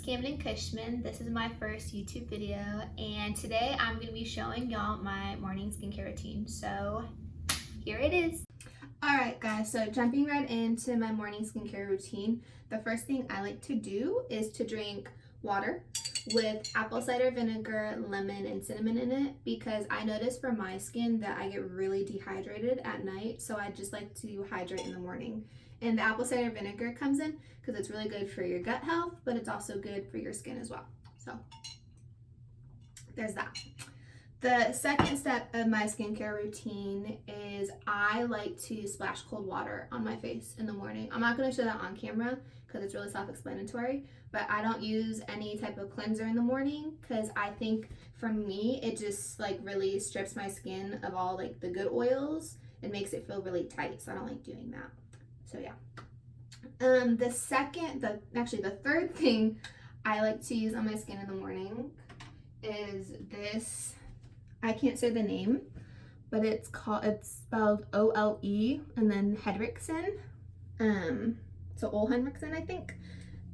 Camden Cushman. This is my first YouTube video, and today I'm going to be showing y'all my morning skincare routine. So here it is. Alright guys, so jumping right into my morning skincare routine, the first thing I like to do is to drink water with apple cider vinegar, lemon, and cinnamon in it, because I notice for my skin that I get really dehydrated at night, so I just like to hydrate in the morning. And the apple cider vinegar comes in because it's really good for your gut health, but it's also good for your skin as well. So there's that. The second step of my skincare routine is I like to splash cold water on my face in the morning. I'm not going to show that on camera because it's really self-explanatory, but I don't use any type of cleanser in the morning because I think for me it just like really strips my skin of all like the good oils and makes it feel really tight, so I don't like doing that. So yeah. The third thing I like to use on my skin in the morning is this. I can't say the name, but it's spelled O-L-E and then Hedrixen. So Ole Henriksen, I think.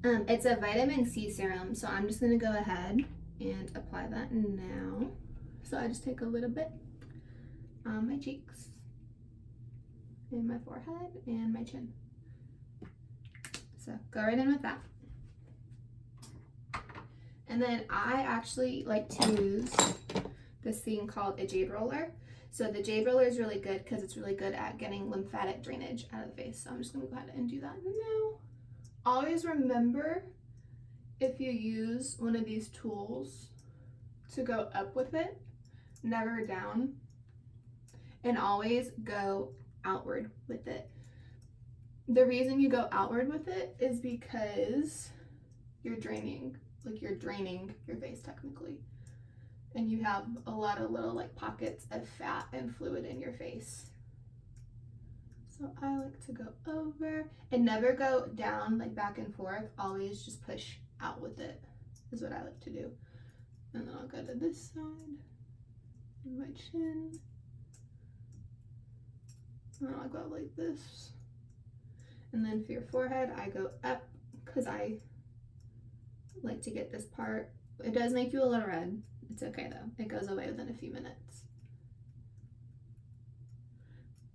It's a vitamin C serum, so I'm just gonna go ahead and apply that now. So I just take a little bit on my cheeks, in my forehead, and my chin. So go right in with that. And then I actually like to use this thing called a jade roller. So the jade roller is really good because it's really good at getting lymphatic drainage out of the face. So I'm just gonna go ahead and do that now. Always remember, if you use one of these tools, to go up with it, never down, and always go outward with it. The reason you go outward with it is because you're draining your face technically. And you have a lot of little like pockets of fat and fluid in your face. So I like to go over and never go down like back and forth. Always just push out with it is what I like to do. And then I'll go to this side, my chin. And then I'll go like this. And then for your forehead, I go up because I like to get this part. It does make you a little red. It's okay though. It goes away within a few minutes.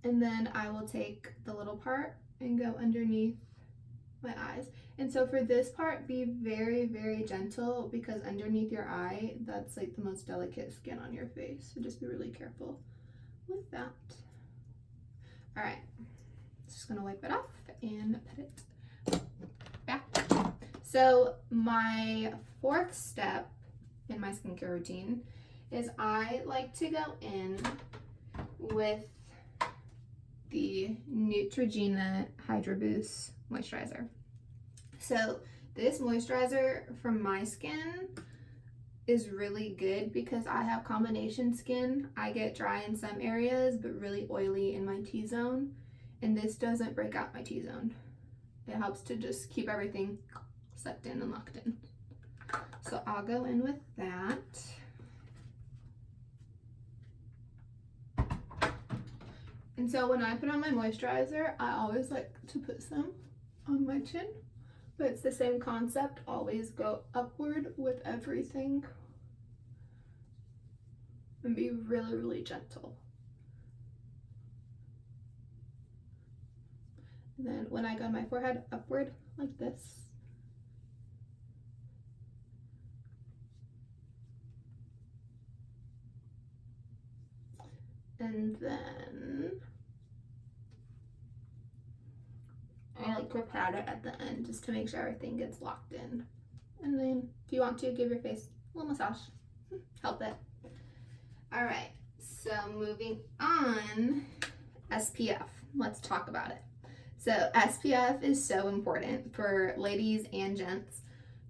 And then I will take the little part and go underneath my eyes. And so for this part, be very, very gentle because underneath your eye, that's like the most delicate skin on your face. So just be really careful with that. All right, just gonna wipe it off and put it back. So my fourth step in my skincare routine is I like to go in with the Neutrogena Hydro Boost moisturizer. So this moisturizer for my skin is really good because I have combination skin. I get dry in some areas but really oily in my T-zone, and this doesn't break out my T-zone. It helps to just keep everything sucked in and locked in. So I'll go in with that. And so when I put on my moisturizer, I always like to put some on my chin, but it's the same concept. Always go upward with everything and be really, really gentle. And then when I go on my forehead, upward like this. And then I like to pat it at the end just to make sure everything gets locked in. And then if you want to, give your face a little massage. Help it. All right, so moving on, SPF. Let's talk about it. So SPF is so important for ladies and gents.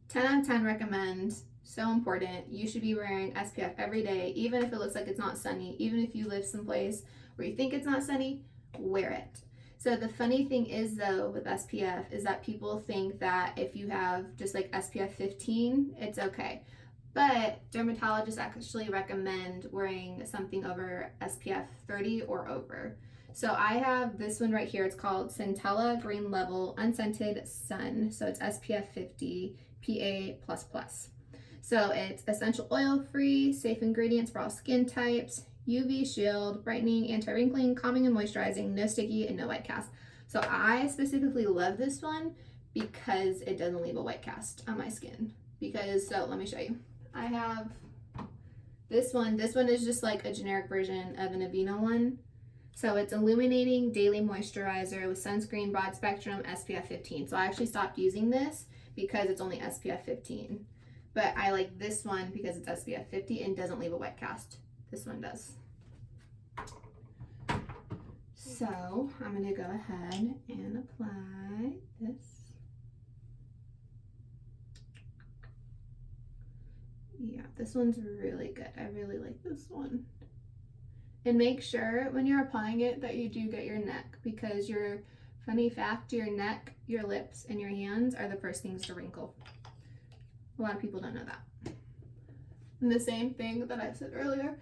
10 out of 10 recommend. So important. You should be wearing SPF every day, even if it looks like it's not sunny. Even if you live someplace where you think it's not sunny, wear it. So the funny thing is though with SPF is that people think that if you have just like SPF 15, it's okay. But dermatologists actually recommend wearing something over SPF 30 or over. So I have this one right here. It's called Centella Green Level Unscented Sun. So it's SPF 50 PA++. So it's essential oil free, safe ingredients for all skin types, UV shield, brightening, anti-wrinkling, calming and moisturizing, no sticky and no white cast. So I specifically love this one because it doesn't leave a white cast on my skin. So let me show you. I have this one. This one is just like a generic version of an Aveeno one. So it's illuminating daily moisturizer with sunscreen, broad spectrum, SPF 15. So I actually stopped using this because it's only SPF 15. But I like this one because it's SPF 50 and doesn't leave a white cast. This one does. So I'm gonna go ahead and apply this. Yeah, this one's really good. I really like this one. And make sure when you're applying it that you do get your neck, because your funny fact, your neck, your lips, and your hands are the first things to wrinkle. A lot of people don't know that. And the same thing that I said earlier,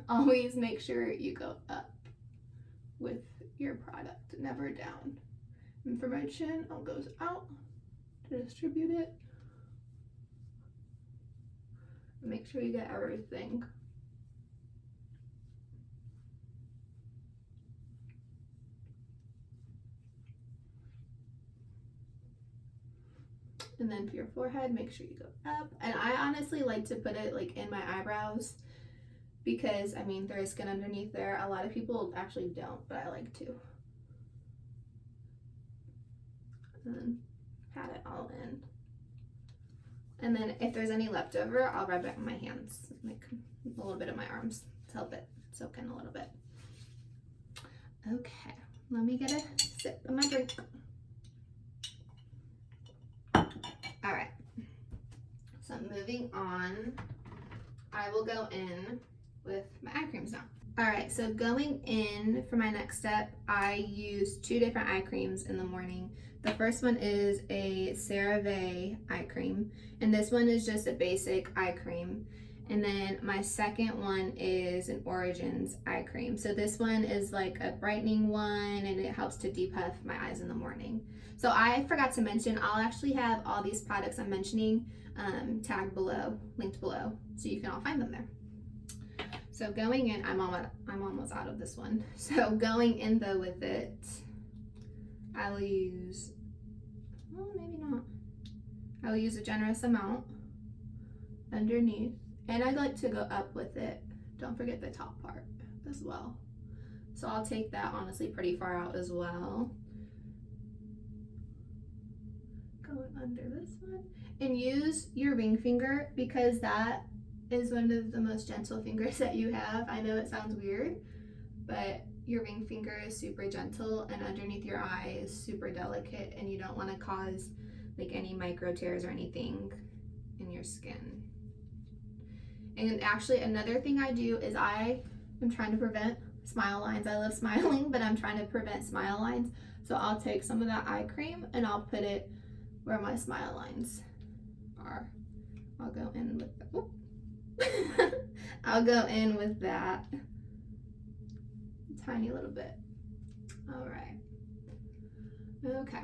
always make sure you go up with your product, never down. And for my chin, I'll go out to distribute it. Make sure you get everything. And then for your forehead, make sure you go up. And I honestly like to put it like in my eyebrows because, I mean, there is skin underneath there. A lot of people actually don't, but I like to. And then pat it all in. And then if there's any leftover, I'll rub it on my hands, like a little bit of my arms to help it soak in a little bit. Okay, let me get a sip of my drink. All right, so moving on, I will go in with my eye creams now. All right, so going in for my next step, I use 2 different eye creams in the morning. The first one is a CeraVe eye cream, and this one is just a basic eye cream. And then my second one is an Origins eye cream. So this one is like a brightening one, and it helps to depuff my eyes in the morning. So I forgot to mention, I'll actually have all these products I'm mentioning tagged below, linked below, so you can all find them there. So going in, I'm almost out of this one. So going in though with it, I will use, well, maybe not. I will use a generous amount underneath, and I like to go up with it. Don't forget the top part as well. So I'll take that honestly pretty far out as well. Going under this one, and use your ring finger because that is one of the most gentle fingers that you have. I know it sounds weird, but your ring finger is super gentle, and underneath your eye is super delicate, and you don't want to cause like any micro tears or anything in your skin. And actually another thing I do is I am trying to prevent smile lines. I love smiling, but I'm trying to prevent smile lines. So I'll take some of that eye cream and I'll put it where my smile lines are. I'll go in with that. I'll go in with that tiny little bit. All right. Okay,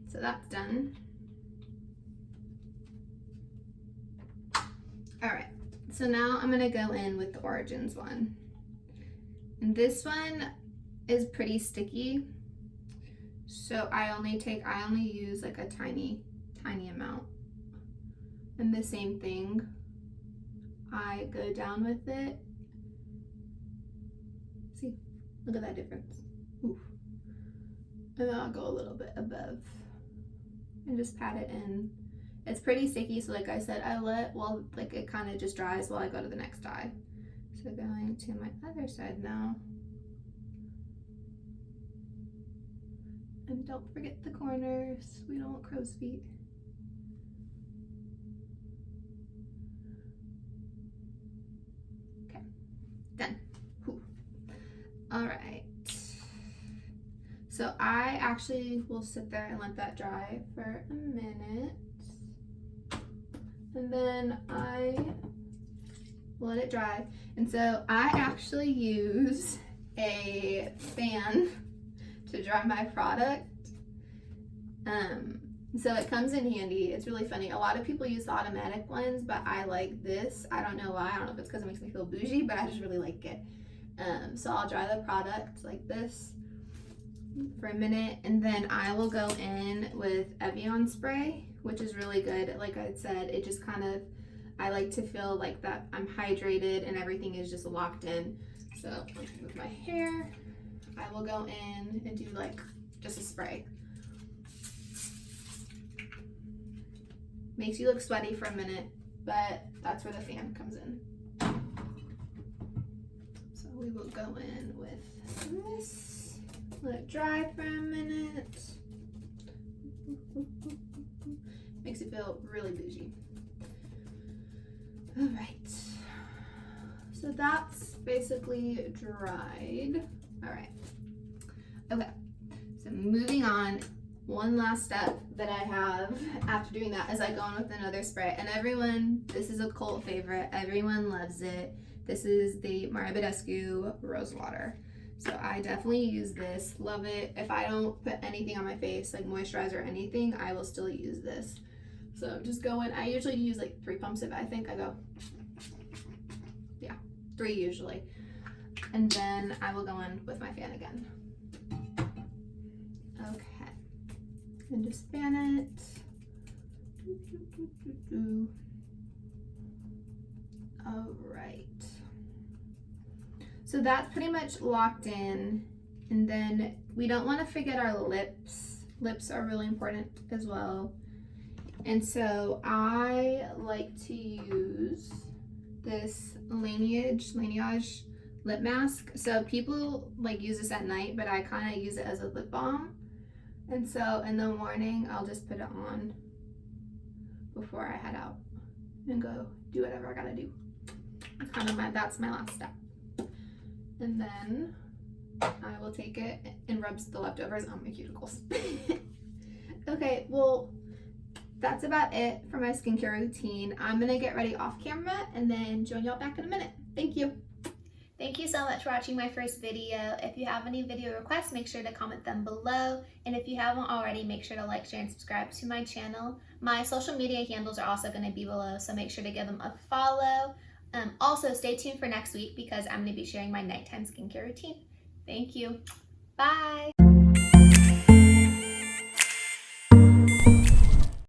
so that's done. All right, so now I'm gonna go in with the Origins one. And this one is pretty sticky. So I only use like a tiny amount. And the same thing, I go down with it. See, look at that difference. Oof. And then I'll go a little bit above and just pat it in. It's pretty sticky, so like I said, it kind of just dries while I go to the next eye. So going to my other side now. And don't forget the corners. We don't want crow's feet. Okay, done. Whew. All right. So I actually will sit there and let that dry for a minute. And then I let it dry. And so I actually use a fan to dry my product. So it comes in handy. It's really funny. A lot of people use the automatic ones, but I like this. I don't know why. I don't know if it's because it makes me feel bougie, but I just really like it. So I'll dry the product like this for a minute, and then I will go in with Evian spray, which is really good. Like I said, it just kind of, I like to feel like that I'm hydrated and everything is just locked in. So with my hair, I will go in and do like just a spray. Makes you look sweaty for a minute, but that's where the fan comes in. So we will go in with this, let it dry for a minute. Makes it feel really bougie. All right, so that's basically dried. All right, okay, so moving on. One last step that I have after doing that is I go in with another spray, and everyone, this is a cult favorite, everyone loves it. This is the Maria Badescu Rose Water. So I definitely use this, love it. If I don't put anything on my face, like moisturizer or anything, I will still use this. So just go in, I usually use like 3 pumps of it. I think I go, yeah, 3 usually. And then I will go in with my fan again. Okay. And just fan it. All right. So that's pretty much locked in. And then we don't want to forget our lips. Lips are really important as well. And so I like to use this Laneige lip mask. So people like use this at night, but I kind of use it as a lip balm. And so in the morning, I'll just put it on before I head out and go do whatever I gotta do. That's my last step. And then I will take it and rub the leftovers on my cuticles. Okay, well, that's about it for my skincare routine. I'm gonna get ready off camera and then join y'all back in a minute. Thank you. Thank you so much for watching my first video. If you have any video requests, make sure to comment them below. And if you haven't already, make sure to like, share, and subscribe to my channel. My social media handles are also going to be below, so make sure to give them a follow. Also, stay tuned for next week because I'm going to be sharing my nighttime skincare routine. Thank you. Bye.